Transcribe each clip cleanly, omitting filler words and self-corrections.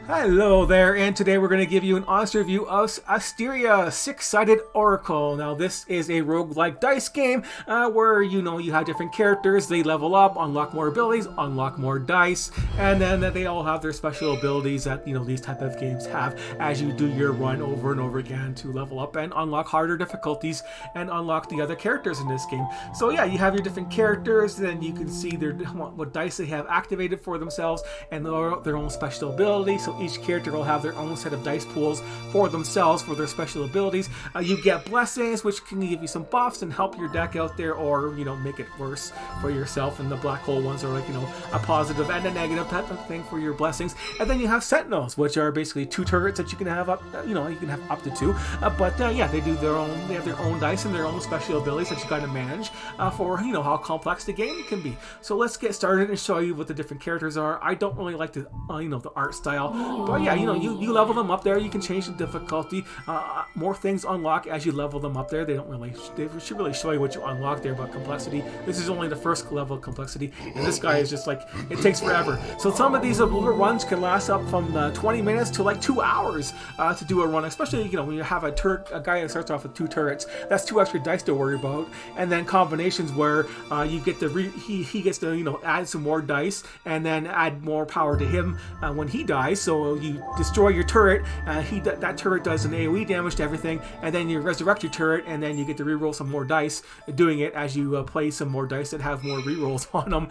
Hello there, and today we're going to give you an honest review of Astrea, Six-Sided Oracle. Now this is a roguelike dice game where you have different characters, they level up, unlock more abilities, unlock more dice, and then they all have their special abilities that these type of games have as you do your run over and over again to level up and unlock harder difficulties and unlock the other characters in this game. So yeah, you have your different characters, then you can see what dice they have activated for themselves and their own special abilities. So each character will have their own set of dice pools for themselves for their special abilities. You get blessings, which can give you some buffs and help your deck out there, or make it worse for yourself. And the black hole ones are like a positive and a negative type of thing for your blessings. And then you have sentinels, which are basically two turrets that you can have up. You can have up to two. Yeah, they do their own. They have their own dice and their own special abilities that you got to manage for how complex the game can be. So let's get started and show you what the different characters are. I don't really like the the art style. But yeah, you level them up there. You can change the difficulty. More things unlock as you level them up there. They should really show you what you unlock there, but complexity. This is only the first level of complexity, and this guy is just like, it takes forever. So some of these little runs can last up from 20 minutes to like 2 hours to do a run, especially when you have a guy that starts off with 2 turrets. That's 2 extra dice to worry about, and then combinations where you get to he gets to add some more dice and then add more power to him when he dies. So you destroy your turret, that turret does an AoE damage to everything, and then you resurrect your turret, and then you get to reroll some more dice, doing it as you play some more dice that have more rerolls on them,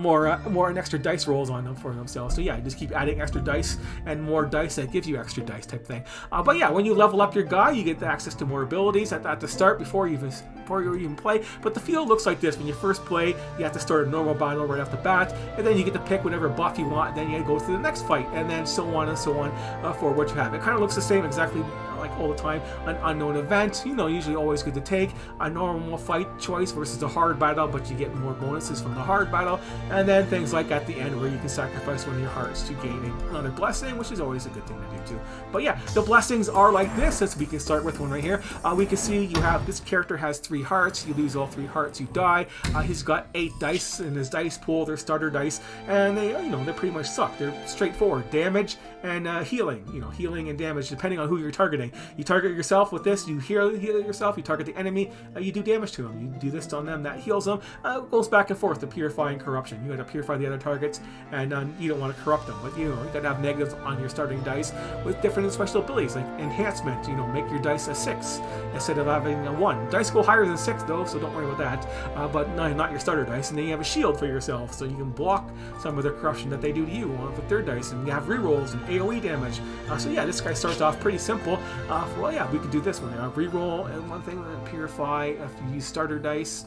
more extra dice rolls on them for themselves. So yeah, you just keep adding extra dice and more dice that gives you extra dice type thing. But yeah, when you level up your guy, you get access to more abilities at the start before you even play. But the field looks like this. When you first play, you have to start a normal battle right off the bat, and then you get to pick whatever buff you want, and then you go through the next fight, and then so on and so on for what you have. It kind of looks the same exactly like all the time. An unknown event, usually always good to take. A normal fight choice versus a hard battle, but you get more bonuses from the hard battle. And then things like at the end where you can sacrifice one of your hearts to gain another blessing, which is always a good thing to do too. But yeah, the blessings are like this. As we can start with one right here. We can see this character has 3 hearts. You lose all 3 hearts, you die. He's got 8 dice in his dice pool. They're starter dice, and they pretty much suck. They're straightforward. Damage and healing. Healing and damage depending on who you're targeting. You target yourself with this, you heal yourself. You target the enemy, you do damage to them. You do this on them, that heals them. It goes back and forth to purify and corruption. You got to purify the other targets, and you don't want to corrupt them. But you got to have negatives on your starting dice with different special abilities like enhancement. Make your dice a 6 instead of having a 1. Dice go higher than 6 though, so don't worry about that. But not your starter dice. And then you have a shield for yourself, so you can block some of the corruption that they do to you with their dice. And you have rerolls and AoE damage. So yeah, this guy starts off pretty simple. Well, yeah, we could do this one. Reroll and one thing, purify. If you use starter dice,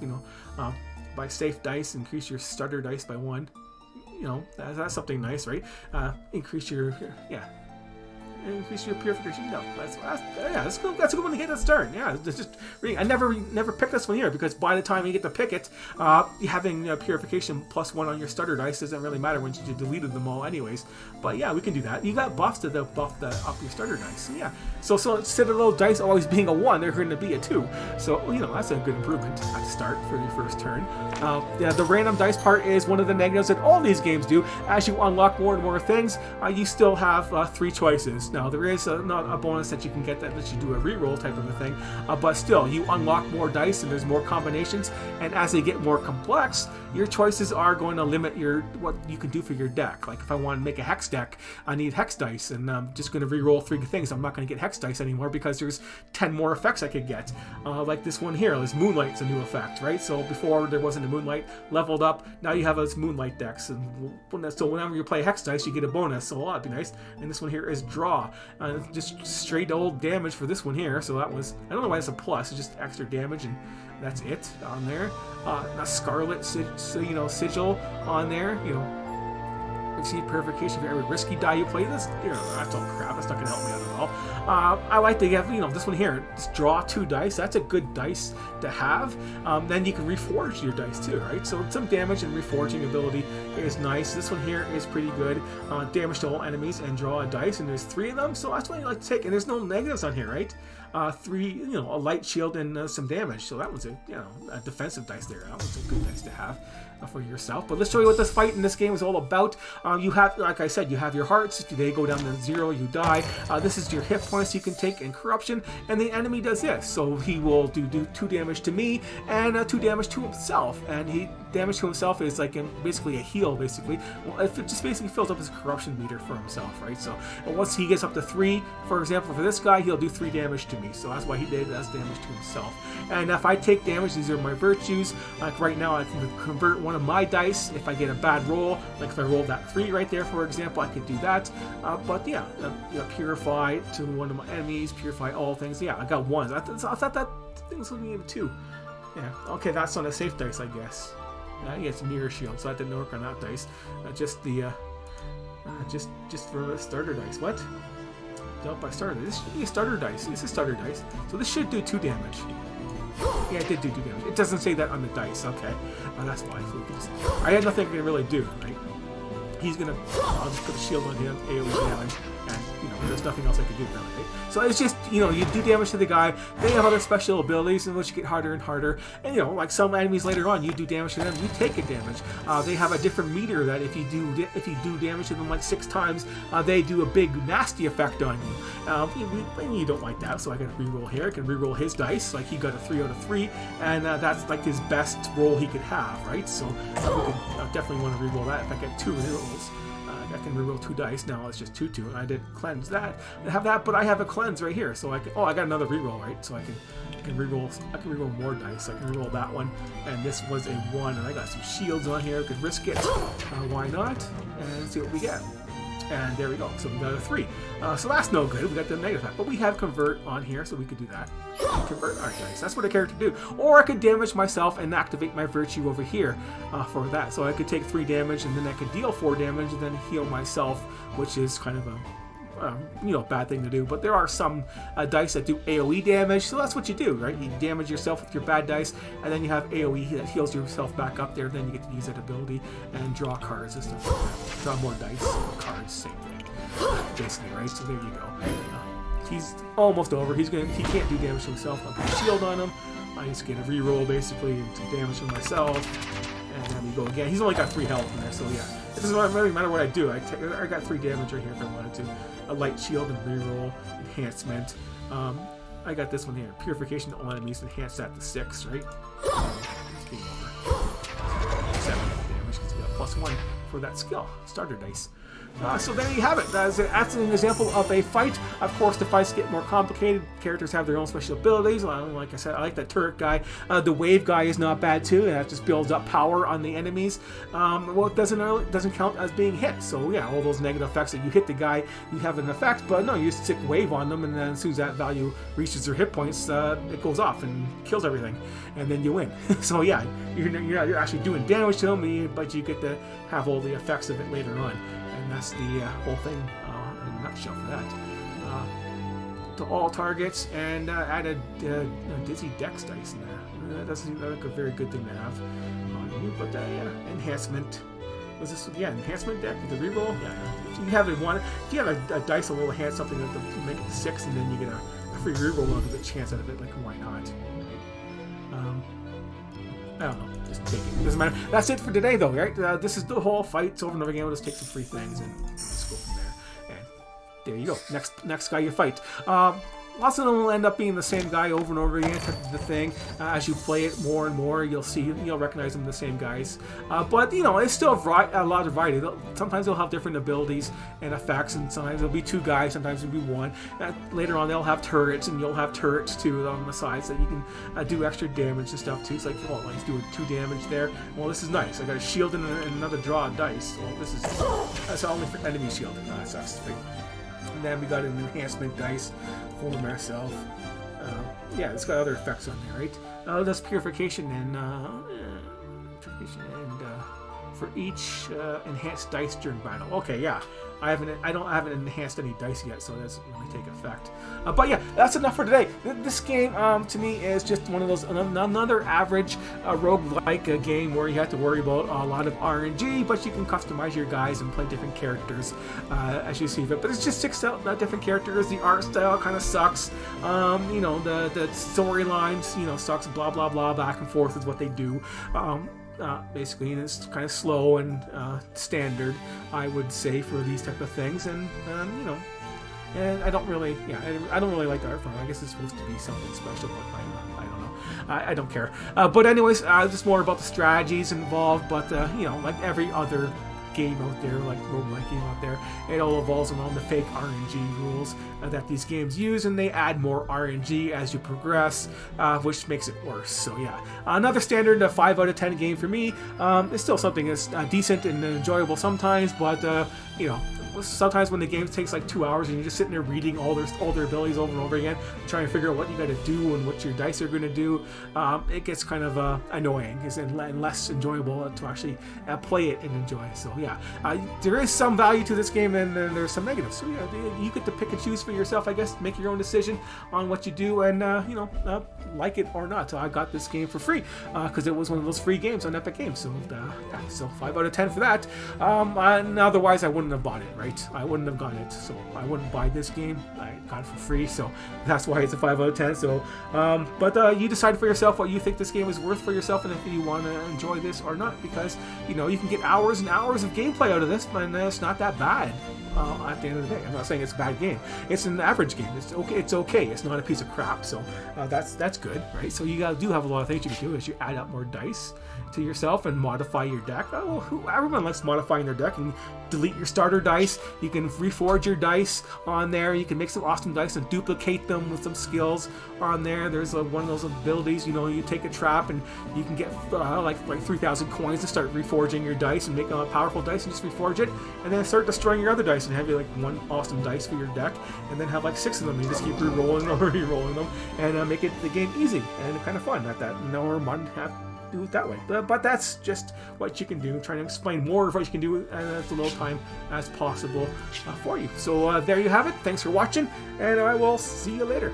by safe dice, increase your starter dice by 1. That's something nice, right? Increase your purification. No, that's good. That's a good one to get at the start. Yeah, just really, I never picked this one here because by the time you get to pick it, having purification +1 on your starter dice doesn't really matter once you deleted them all, anyways. But yeah, we can do that. You got buffs to buff up your starter dice. So yeah, so instead of those dice always being a 1, they're going to be a 2. So that's a good improvement at the start for your first turn. The random dice part is one of the negatives that all these games do. As you unlock more and more things, you still have 3 choices. Now, there is not a bonus that you can get that lets you do a reroll type of a thing, but still, you unlock more dice and there's more combinations, and as they get more complex, your choices are going to limit what you can do for your deck. Like if I want to make a hex deck, I need hex dice, and I'm just going to reroll 3 things. I'm not going to get hex dice anymore because there's 10 more effects I could get. Like this one here, this Moonlight's a new effect, right? So before there wasn't a Moonlight, leveled up, now you have this Moonlight decks, and so whenever you play hex dice, you get a bonus, so that'd be nice. And this one here is Draw. Just straight old damage for this one here, so that was, I don't know why it's a plus, it's just extra damage, and that's it on there. A Scarlet Sigil on there, receive purification for every risky die you play. This, that's all crap, that's not going to help me out at all. I like to have, this one here, just draw 2 dice. That's a good dice to have. Then you can reforge your dice too, right? So some damage and reforging ability is nice. This one here is pretty good. Damage to all enemies and draw a dice, and there's 3 of them, so that's what you like to take. And there's no negatives on here, right? 3, a light shield and some damage. So that was a defensive dice there. That was a good dice to have for yourself. But let's show you what this fight in this game is all about. You have, like I said, you have your hearts. If they go down to 0, you die. This is your hit points you can take in corruption, and the enemy does this. So he will do 2 damage to me and 2 damage to himself. And damage to himself is like basically a heal, basically. Well, it just basically fills up his corruption meter for himself, right? So once he gets up to 3, for example, for this guy, he'll do 3 damage to me. So that's why he did as damage to himself. And if I take damage, these are my virtues. Like right now, I can convert one of my dice if I get a bad roll. Like if I rolled that 3 right there, for example, I could do that. But yeah, purify to one of my enemies, purify all things. Yeah, I got 1. I thought that thing was only 2. Yeah, okay, that's on a safe dice, I guess. Yeah, it's mirror shield, so that didn't work on that dice. Just for the starter dice. What? Dealt by starter. This should be a starter dice. This is starter dice. So this should do 2 damage. Yeah, it did do 2 damage. It doesn't say that on the dice. Okay. That's why. I had nothing I could really do, right? He's gonna... I'll just put a shield on him, AoE damage, and, there's nothing else I can do really, right? So it's just, you do damage to the guy. They have other special abilities in which you get harder and harder. And, like some enemies later on, you do damage to them, you take a damage. They have a different meter that if you do damage to them like 6 times, they do a big nasty effect on you. You don't like that, so I can reroll here. I can reroll his dice, like he got a 3 out of 3, and that's like his best roll he could have, right? So I definitely want to reroll that if I get 2 rerolls. I can reroll 2 dice. Now it's just 2, and I did cleanse that. I have that, but I have a cleanse right here, so I can. Oh, I got another reroll, right? So I can reroll. I can reroll more dice. I can reroll that one, and this was a 1, and I got some shields on here. I could risk it. Why not? And see what we get. And there we go. So we got a 3. So that's no good. We got the negative effect, but we have convert on here, so we could do that. Convert our dice. That's what a character do. Or I could damage myself and activate my virtue over here for that. So I could take 3 damage, and then I could deal 4 damage, and then heal myself, which is kind of a bad thing to do. But there are some dice that do AoE damage, so that's what you do, right? You damage yourself with your bad dice, and then you have AoE that heals yourself back up there. Then you get to use that ability and draw cards and stuff like that. Draw more dice, cards, same thing, basically, right? So there you go. He's almost over. He can't do damage to himself. I'll put a shield on him. I just get a reroll basically and some damage to myself, and then we go again. He's only got 3 health in there, so yeah. It doesn't really matter what I do. I got 3 damage right here if I wanted to. A light shield and reroll, enhancement. I got this one here. Purification to all enemies, enhance that to 6, right? It's game over. 7 damage because we got +1 for that skill. Starter dice. So there you have it. That's an example of a fight. Of course, the fights get more complicated. Characters have their own special abilities. Like I said, I like that turret guy. The wave guy is not bad too, and that just builds up power on the enemies. Well, it doesn't count as being hit. So yeah, all those negative effects that you hit the guy, you have an effect. But no, you just stick wave on them, and then as soon as that value reaches their hit points, it goes off and kills everything, and then you win. So yeah, you're actually doing damage to them, but you get to have all the effects of it later on. And that's the whole thing in a nutshell for that. To all targets, and added Dizzy Dex dice in there. That doesn't seem like a very good thing to have on you, but enhancement. Was this enhancement deck with the reroll? Yeah. If you have a dice that will enhance something to make it 6, and then you get a free reroll, I'll give a chance out of it. Like, why not? Right? I don't know. Just take it. Doesn't matter. That's it for today, though, right? This is the whole fight. It's over and over again. We'll just take some free things and just go from there. And there you go. Next guy you fight. Lots of them will end up being the same guy over and over again. The thing, as you play it more and more, you'll recognize them the same guys. But it's still a lot of variety. Sometimes they'll have different abilities and effects, and sometimes there'll be 2 guys, sometimes it'll be 1. Later on, they'll have turrets, and you'll have turrets too on the sides that you can do extra damage and stuff too. It's like, he's doing 2 damage there. Well, this is nice. I got a shield and another draw of dice. Well, that's only for enemy shield. That sucks. And then we got an enhancement dice for myself. It's got other effects on there, right? That's purification and for each enhanced dice during battle. Okay, yeah. I haven't enhanced any dice yet, so it doesn't really take effect. But yeah, that's enough for today. This game, to me, is just one of those another average roguelike game where you have to worry about a lot of RNG, but you can customize your guys and play different characters as you see fit. But it's just 6 different characters. The art style kind of sucks. The storylines, sucks. Blah blah blah. Back and forth is what they do. basically, and it's kind of slow and standard, I would say, for these type of things. And you know, and I don't really, I don't really like the art form. I guess it's supposed to be something special, but I don't know. I don't care. But anyways, just more about the strategies involved. But you know, like every other game out there, like roguelike game out there, it all evolves around the fake RNG rules that these games use, and they add more RNG as you progress, which makes it worse. So yeah, another standard 5 out of 10 game for me. It's still something that's decent and enjoyable sometimes, but you know, sometimes when the game takes like 2 hours and you're just sitting there reading all their abilities over and over again, trying to figure out what you got to do and what your dice are going to do, it gets kind of annoying and less enjoyable to actually play it and enjoy. So yeah, there is some value to this game, and then there's some negatives. So yeah, you get to pick and choose for yourself, I guess, make your own decision on what you do, and you know, like it or not. So I got this game for free because it was one of those free games on Epic Games. So yeah, so 5 out of 10 for that. And otherwise, I wouldn't have bought it, right? I wouldn't have gotten it, so I wouldn't buy this game. I got it for free, so that's why it's a 5 out of 10. So, but you decide for yourself what you think this game is worth for yourself, and if you want to enjoy this or not, because you know you can get hours and hours of gameplay out of this, and it's not that bad. At the end of the day, I'm not saying it's a bad game. It's an average game. It's okay. It's okay. It's not a piece of crap. So that's good, right? So you do have a lot of things you can do as you add up more dice to yourself and modify your deck. Everyone likes modifying their deck. And delete your starter dice. You can reforge your dice on there. You can make some awesome dice and duplicate them with some skills on there. There's one of those abilities. You know, you take a trap and you can get like 3,000 coins to start reforging your dice and make a powerful dice and just reforge it, and then start destroying your other dice and have you like one awesome dice for your deck, and then have like 6 of them. You just keep re-rolling them, re-rolling them, and make it the game easy and kind of fun. At that, no one have do it that way. But that's just what you can do. I'm trying to explain more of what you can do in as little time as possible for you. So there you have it. Thanks for watching, and I will see you later.